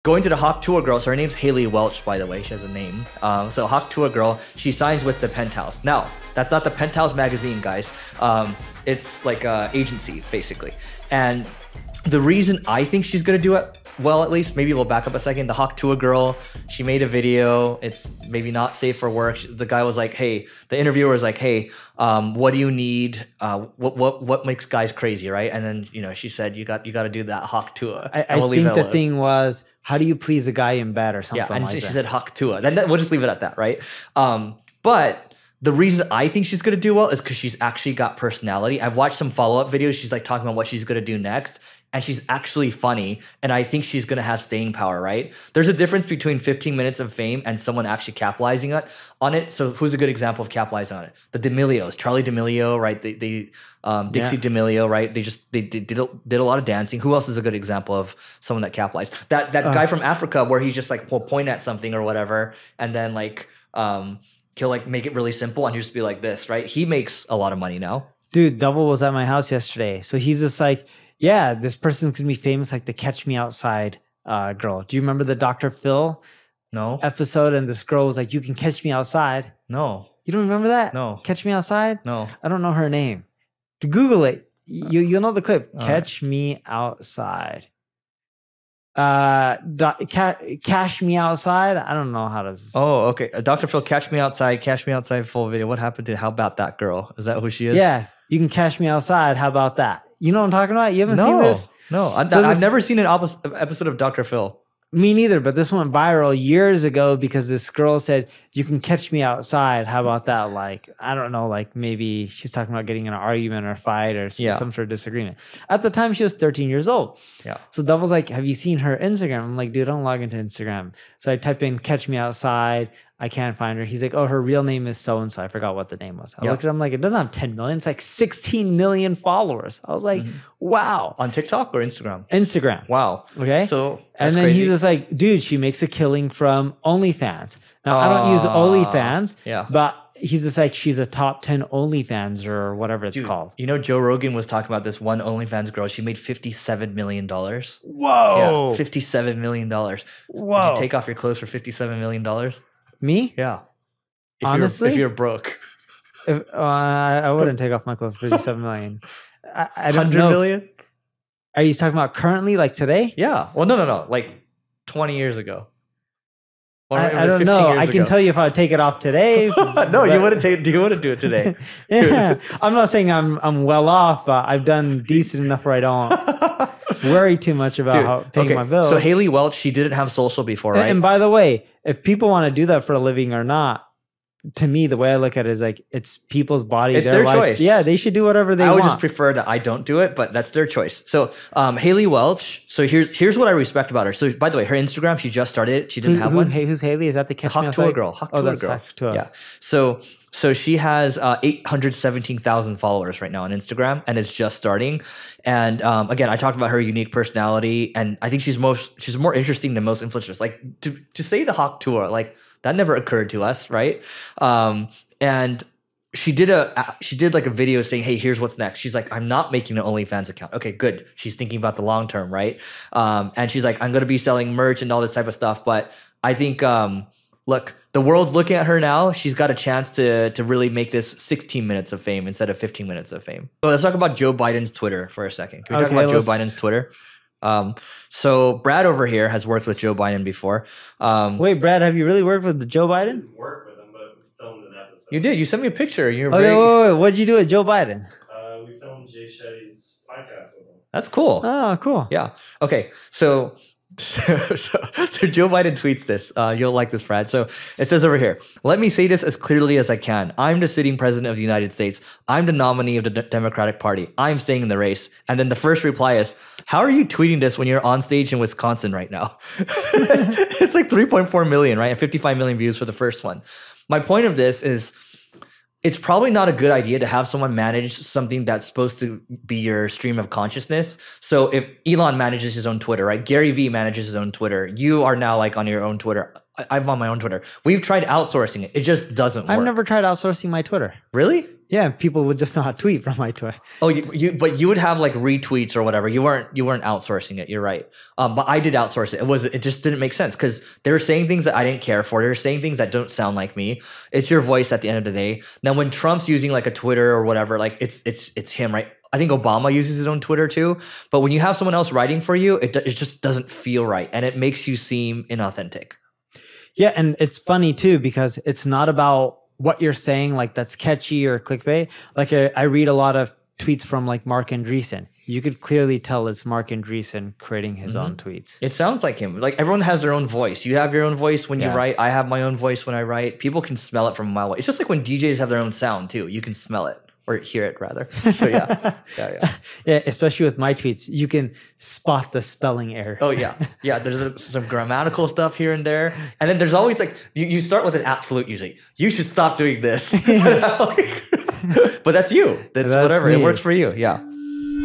Going to the Tuah Girl, so her name's Haliey Welch, by the way. She has a name. So Tuah Girl, she signs with the Penthouse. Now, that's not the Penthouse magazine, guys. It's like an agency, basically. And the reason I think she's gonna do it well, at least, maybe we'll back up a second. The Tuah Girl, she made a video. It's maybe not safe for work. The guy was like, hey, the interviewer was like, hey, what do you need? What makes guys crazy, right? And then, you know, she said, you got to do that Tuah. I think the thing was, how do you please a guy in bed or something and like that? She said Tuah. Then we'll just leave it at that, right? But the reason I think she's going to do well is because she's actually got personality. I've watched some follow-up videos. She's like talking about what she's going to do next. And she's actually funny. And I think she's going to have staying power, right? There's a difference between 15 minutes of fame and someone actually capitalizing on it. So who's a good example of capitalizing on it? The D'Amelios, Charlie D'Amelio, right? Dixie D'Amelio, right? They did a lot of dancing. Who else is a good example of someone that capitalized? That guy from Africa where he just like will point at something or whatever. And then like, he'll like make it really simple and he'll just be like this, right? He makes a lot of money now. Dude, Double was at my house yesterday. So he's just like, yeah, this person's gonna be famous like the Catch Me Outside girl. Do you remember the Dr. Phil episode? And this girl was like, you can catch me outside. No. You don't remember that? No. Catch Me Outside? No. I don't know her name. Google it. You'll know the clip. Catch Me Outside. Cash Me Outside. I don't know how to. Oh, okay. Dr. Phil, Catch Me Outside full video. What happened to? How about that girl? Is that who she is? Yeah, you can catch me outside. How about that? You know what I'm talking about? You haven't seen this? No, I've never seen an episode of Dr. Phil. Me neither, but this went viral years ago because this girl said, you can catch me outside. How about that? Like, I don't know, like maybe she's talking about getting in an argument or a fight or some sort of disagreement. At the time, she was 13 years old. Yeah. So Devil's like, have you seen her Instagram? I'm like, dude, don't log into Instagram. So I type in catch me outside. I can't find her. He's like, oh, her real name is so-and-so. I forgot what the name was. I looked at him like, it doesn't have 10 million. It's like 16 million followers. I was like, wow. On TikTok or Instagram? Instagram. Wow. Okay. So and then he's just like, dude, she makes a killing from OnlyFans. Now, I don't use OnlyFans, but he's just like, she's a top 10 OnlyFans or whatever it's called. You know, Joe Rogan was talking about this one OnlyFans girl. She made $57 million. Whoa. Yeah, $57 million. Whoa. Would you take off your clothes for $57 million? Me? Yeah. Honestly? If you're broke. I wouldn't take off my clothes for $57 million. I don't 100 know. million? Are you talking about currently, like today? Yeah. Well, no. Like 20 years ago. I don't know. I can tell you if I would take it off today. No, you wouldn't do it today. Yeah. I'm not saying I'm well off, but I've done decent enough where I don't worry too much about paying my bills. So Haliey Welch, she didn't have social before, right? And by the way, if people want to do that for a living or not, to me, the way I look at it is like, it's people's body. It's their choice. Yeah, they should do whatever they want. I would just prefer that I don't do it, but that's their choice. So Haliey Welch, so here's what I respect about her. So by the way, her Instagram, she just started it. She didn't have one. Who's Haliey? Is that the Catch Me Outside girl? That's girl. Tuah. Yeah. So she has 817,000 followers right now on Instagram, and it's just starting. And again, I talked about her unique personality, and I think she's more interesting than most influencers. Like to say the Tuah, like that never occurred to us, right? And she did like a video saying, hey, here's what's next. She's like, I'm not making an OnlyFans account. Okay, good. She's thinking about the long term, right? And she's like, I'm going to be selling merch and all this type of stuff. But I think, look, the world's looking at her now. She's got a chance to really make this 16 minutes of fame instead of 15 minutes of fame. So let's talk about Joe Biden's Twitter for a second. Can we talk about Joe Biden's Twitter? So Brad over here has worked with Joe Biden before. Wait, Brad, have you really worked with Joe Biden? Worked with him, but we filmed an episode. You did. You sent me a picture. You're wait. What'd you do with Joe Biden? We filmed Jay Shetty's podcast with him. That's cool. Oh, cool. Yeah. Okay. So Joe Biden tweets this. You'll like this, Brad. So it says over here, let me say this as clearly as I can. I'm the sitting president of the United States. I'm the nominee of the Democratic Party. I'm staying in the race. And then the first reply is, how are you tweeting this when you're on stage in Wisconsin right now? It's like 3.4 million, right? And 55 million views for the first one. My point of this is, it's probably not a good idea to have someone manage something that's supposed to be your stream of consciousness. So if Elon manages his own Twitter, right? Gary Vee manages his own Twitter. You are now like on your own Twitter. I'm on my own Twitter. We've tried outsourcing it. It just doesn't work. I've never tried outsourcing my Twitter. Really? Yeah, people would just not tweet from my Twitter. Oh, but you would have like retweets or whatever. You weren't outsourcing it. You're right. But I did outsource it. It just didn't make sense because they're saying things that I didn't care for. They're saying things that don't sound like me. It's your voice at the end of the day. Now, when Trump's using like a Twitter or whatever, like it's him, right? I think Obama uses his own Twitter too. But when you have someone else writing for you, it just doesn't feel right, and it makes you seem inauthentic. Yeah, and it's funny too because it's not about what you're saying, like that's catchy or clickbait. Like I read a lot of tweets from like 𝗙𝗓𝗡𝗙𝗡. You could clearly tell it's 𝗙𝗓𝗡𝗙𝗡 creating his own tweets. It sounds like him. Like everyone has their own voice. You have your own voice when you write. I have my own voice when I write. People can smell it from a mile away. It's just like when DJs have their own sound too. You can smell it. Or hear it rather. So yeah. Yeah, especially with my tweets, you can spot the spelling errors. Oh yeah. Yeah, there's some grammatical stuff here and there. And then there's always like, you start with an absolute usually. You should stop doing this. But that's you. That's whatever. Me. It works for you. Yeah.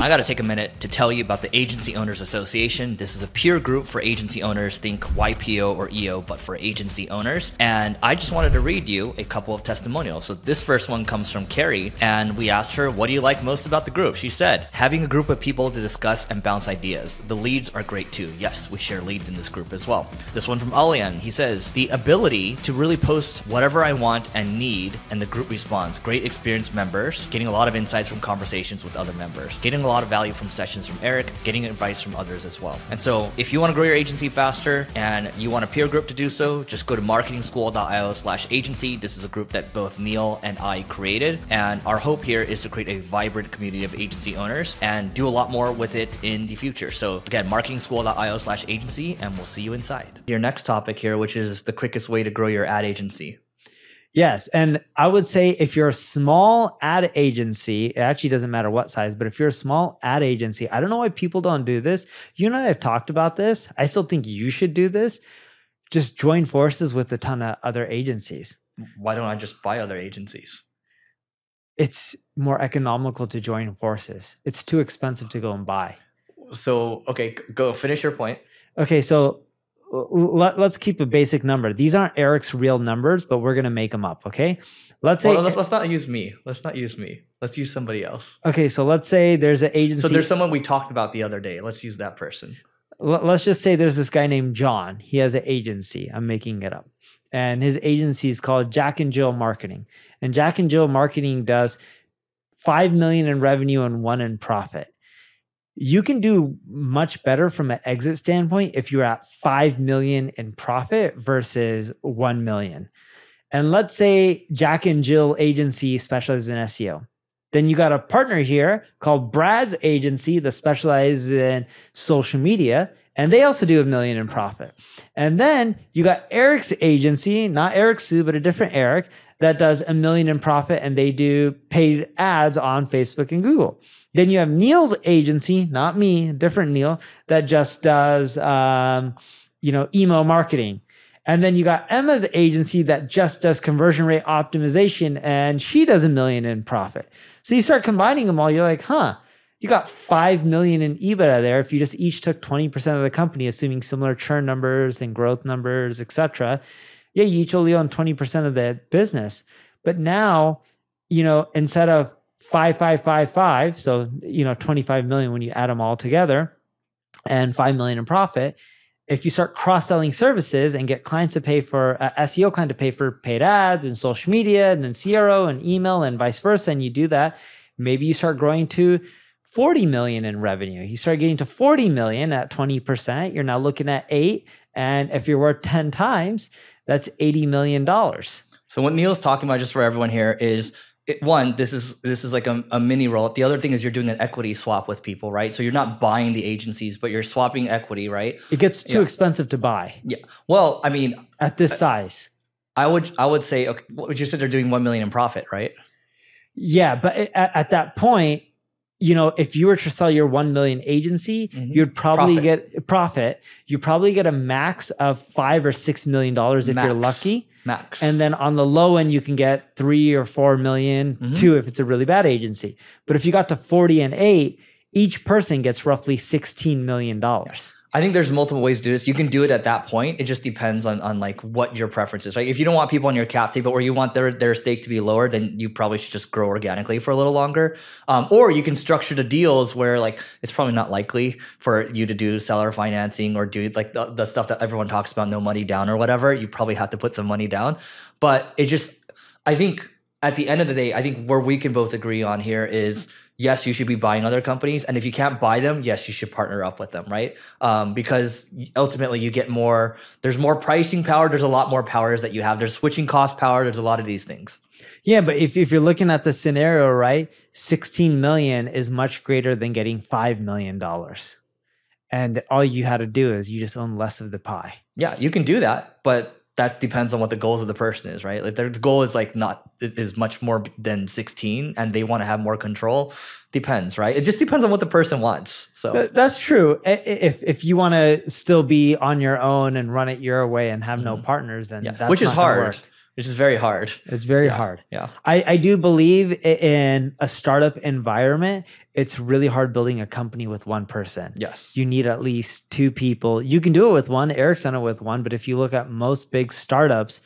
I got to take a minute to tell you about the Agency Owners Association. This is a peer group for agency owners. Think YPO or EO, but for agency owners. And I just wanted to read you a couple of testimonials. So this first one comes from Carrie, and we asked her, what do you like most about the group? She said, having a group of people to discuss and bounce ideas. The leads are great too. Yes, we share leads in this group as well. This one from Alian, he says, the ability to really post whatever I want and need, and the group responds. Great experienced members, getting a lot of insights from conversations with other members, getting a lot of value from sessions from Eric, getting advice from others as well. And so if you want to grow your agency faster and you want a peer group to do so, just go to marketingschool.io/agency. This is a group that both Neil and I created. And our hope here is to create a vibrant community of agency owners and do a lot more with it in the future. So again, marketingschool.io/agency, and we'll see you inside. Your next topic here, which is the quickest way to grow your ad agency. Yes. And I would say if you're a small ad agency, it actually doesn't matter what size, but if you're a small ad agency, I don't know why people don't do this. You and I have talked about this. I still think you should do this. Just join forces with a ton of other agencies. Why don't I just buy other agencies? It's more economical to join forces. It's too expensive to go and buy. So, okay, go finish your point. Okay, so let's keep a basic number. These aren't Eric's real numbers, but we're going to make them up, okay? Let's say... Well, let's not use me. Let's not use me. Let's use somebody else. Okay, so let's say there's an agency... So there's someone we talked about the other day. Let's use that person. Let's just say there's this guy named John. He has an agency. I'm making it up. And his agency is called Jack and Jill Marketing. And Jack and Jill Marketing does $5 million in revenue and $1 million in profit. You can do much better from an exit standpoint if you're at 5 million in profit versus 1 million. And let's say Jack and Jill agency specializes in SEO. Then you got a partner here called Brad's agency that specializes in social media, and they also do $1 million in profit. And then you got Eric's agency, not Eric Siu, but a different Eric, that does $1 million in profit, and they do paid ads on Facebook and Google. Then you have Neil's agency, not me, different Neil, that just does, email marketing. And then you got Emma's agency that just does conversion rate optimization, and she does $1 million in profit. So you start combining them all, you're like, you got 5 million in EBITDA there if you just each took 20% of the company, assuming similar churn numbers and growth numbers, etc. Yeah, you each only own 20% of the business. But now, instead of 5, so 25 million when you add them all together, and 5 million in profit. If you start cross-selling services and get clients to pay for SEO client to pay for paid ads and social media, and then CRO and email and vice versa, and you do that, maybe you start growing to 40 million in revenue. You start getting to 40 million at 20%. You're now looking at 8, and if you're worth 10 times, that's $80 million. So what Neil's talking about, just for everyone here, is one, this is like a mini roll-up. The other thing is you're doing an equity swap with people, right? So you're not buying the agencies, but you're swapping equity, right? It gets too expensive to buy. Yeah. Well, I mean, at this size, I would say, okay, what you said, they're doing 1 million in profit, right? Yeah, but at that point, if you were to sell your 1 million agency, you'd probably get profit. You probably get a max of $5 or $6 million if you're lucky. Max. And then on the low end, you can get 3 or 4 million too if it's a really bad agency. But if you got to 40 and 8, each person gets roughly $16 million. I think there's multiple ways to do this. You can do it at that point. It just depends on like what your preference is. Right? If you don't want people on your cap table, or you want their stake to be lower, then you probably should just grow organically for a little longer. Or you can structure the deals where like it's probably not likely for you to do seller financing or do like the stuff that everyone talks about, no money down or whatever. You probably have to put some money down. But I think at the end of the day, I think where we can both agree on here is, yes, you should be buying other companies. And if you can't buy them, yes, you should partner up with them, right? Because ultimately you get more, there's more pricing power. There's a lot more powers that you have. There's switching cost power. There's a lot of these things. Yeah, but if you're looking at the scenario, right, 16 million is much greater than getting $5 million. And all you had to do is you just own less of the pie. Yeah, you can do that, but that depends on what the goals of the person is, right? Like their goal is like is much more than 16 and they want to have more control. Depends, right? It just depends on what the person wants. So that's true. If you want to still be on your own and run it your way and have no partners, then that's which is not gonna hard. work. Which is very hard. It's very hard. Yeah. I do believe in a startup environment, it's really hard building a company with one person. Yes. You need at least two people. You can do it with one. Eric's done it with one. But if you look at most big startups,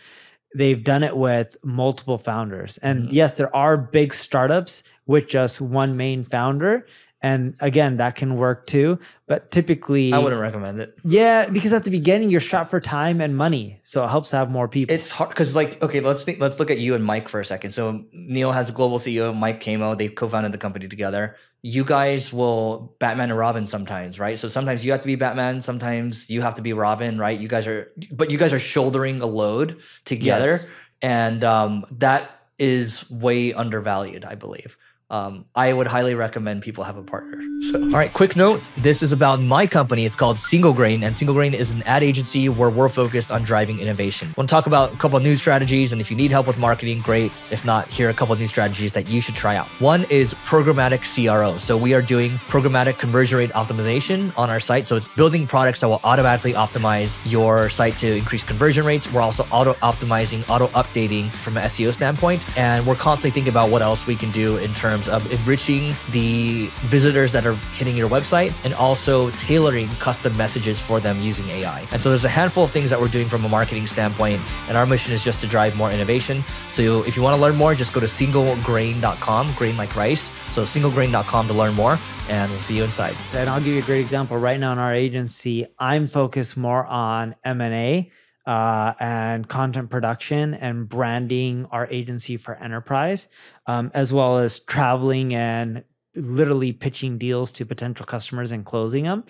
they've done it with multiple founders. And yes, there are big startups with just one main founder. And again, that can work too. But typically, I wouldn't recommend it. Yeah, because at the beginning, you're strapped for time and money. So it helps to have more people. It's hard because, like, okay, let's look at you and Mike for a second. So Neil has a global CEO, Mike 𝗙𝗡𝗡𝗚. They co-founded the company together. You guys will Batman and Robin sometimes, right? So sometimes you have to be Batman, sometimes you have to be Robin, right? You guys are shouldering a load together, Yes. and that is way undervalued, I believe. I would highly recommend people have a partner. So. All right, quick note. This is about my company. It's called Single Grain, and Single Grain is an ad agency where we're focused on driving innovation. I want to talk about a couple of new strategies, and if you need help with marketing, great. If not, here are a couple of new strategies that you should try out. One is programmatic CRO. So we are doing programmatic conversion rate optimization on our site. So it's building products that will automatically optimize your site to increase conversion rates. We're also auto-optimizing, auto-updating from an SEO standpoint, and we're constantly thinking about what else we can do in terms of enriching the visitors that are hitting your website and also tailoring custom messages for them using AI. And so there's a handful of things that we're doing from a marketing standpoint, and our mission is just to drive more innovation. So if you want to learn more, just go to singlegrain.com, grain like rice. So singlegrain.com to learn more, and we'll see you inside. And I'll give you a great example. Right now in our agency, I'm focused more on M&A and content production and branding our agency for enterprise, as well as traveling and literally pitching deals to potential customers and closing them.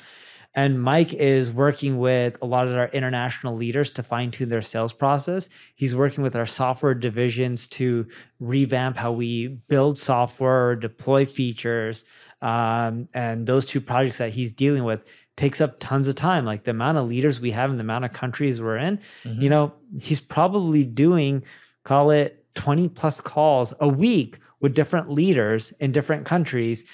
And Mike is working with a lot of our international leaders to fine tune their sales process. He's working with our software divisions to revamp how we build software, deploy features, and those two projects that he's dealing with takes up tons of time. Like the amount of leaders we have and the amount of countries we're in, you know, he's probably doing, call it 20 plus calls a week with different leaders in different countries,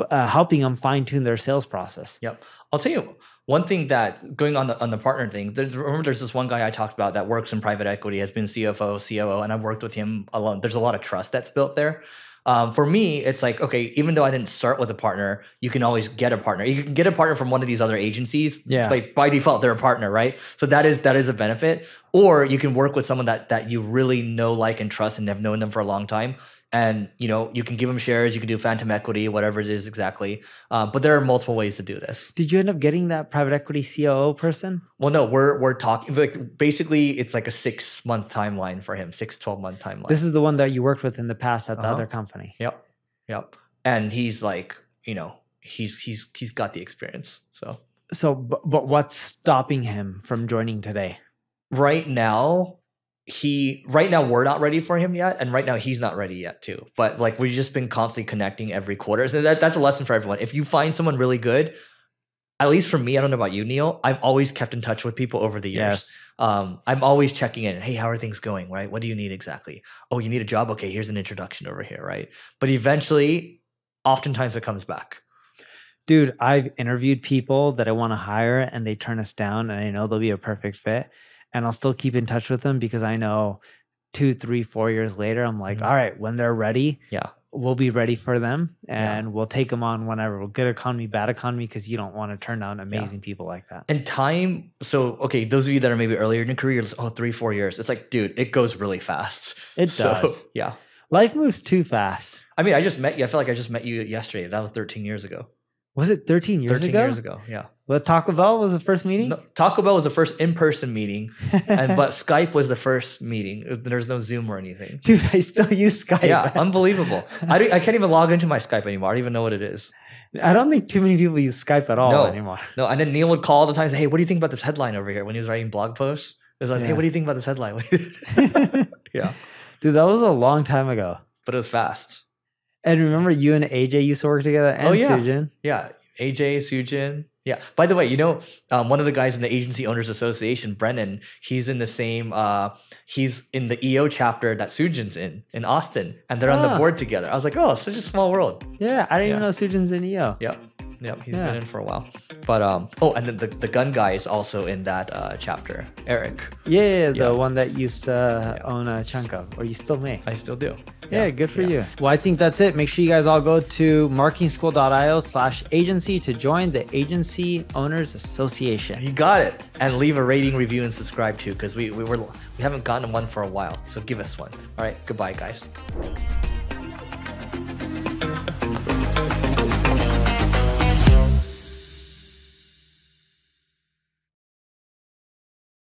helping them fine tune their sales process. Yep. I'll tell you one thing that going on the partner thing, remember there's this one guy I talked about that works in private equity, has been CFO, COO, and I've worked with him alone. There's a lot of trust that's built there. For me, it's like, okay, even though I didn't start with a partner, you can always get a partner. You can get a partner from one of these other agencies. Yeah. Like by default, they're a partner, right? So that is a benefit. Or you can work with someone that you really know, like, and trust and have known them for a long time. And, you know, you can give them shares, you can do phantom equity, whatever it is exactly. But there are multiple ways to do this. Did you end up getting that private equity COO person? Well, no, we're talking, like, basically it's like a 6-month timeline for him, 6-12-month timeline. This is the one that you worked with in the past at the other company. Yep. And he's like, you know, he's got the experience. So but what's stopping him from joining today? Right now we're not ready for him yet, and right now he's not ready yet too. But like we've just been constantly connecting every quarter. So that's a lesson for everyone. If you find someone really good, at least for me, I don't know about you, Neil, I've always kept in touch with people over the years. Yes. I'm always checking in. Hey, how are things going? Right? What do you need exactly? Oh, you need a job? Okay, here's an introduction over here, right? But eventually, oftentimes it comes back. Dude, I've interviewed people that I want to hire and they turn us down, and I know they'll be a perfect fit. And I'll still keep in touch with them because I know 2, 3, 4 years later, I'm like, all right, when they're ready, we'll be ready for them, and we'll take them on whenever. Good economy, bad economy, because you don't want to turn down amazing people like that. And time, so, okay, those of you that are maybe earlier in your career, oh, 3-4 years. It's like, dude, it goes really fast. It does. Yeah. Life moves too fast. I mean, I just met you. I feel like I just met you yesterday. That was 13 years ago. Was it 13 years ago? 13 years ago, yeah. But Taco Bell was the first meeting? No, Taco Bell was the first in-person meeting, but Skype was the first meeting. There's no Zoom or anything. Dude, I still use Skype. Yeah, unbelievable. I can't even log into my Skype anymore. I don't even know what it is. I don't think too many people use Skype at all anymore. No, and then Neil would call all the time and say, hey, what do you think about this headline over here? When he was writing blog posts, it was like, hey, what do you think about this headline? Yeah. Dude, that was a long time ago. But it was fast. And remember you and AJ used to work together, and Sujin? Yeah, AJ, Sujin. Yeah. By the way, you know, one of the guys in the Agency Owners Association, Brennan, he's in the same, he's in the EO chapter that Sujin's in Austin, and they're on the board together. I was like, oh, such a small world. Yeah, I didn't even know Sujin's in EO. Yep, he's been in for a while. But oh, and then the gun guy is also in that chapter, Eric. Yeah, the one that used to own a chunk of, or you still may. I still do. Yeah, good for you. Well, I think that's it. Make sure you guys all go to marketingschool.io/agency to join the Agency Owners Association. You got it. And leave a rating, review, and subscribe too, because we haven't gotten one for a while. So give us one. All right, goodbye, guys.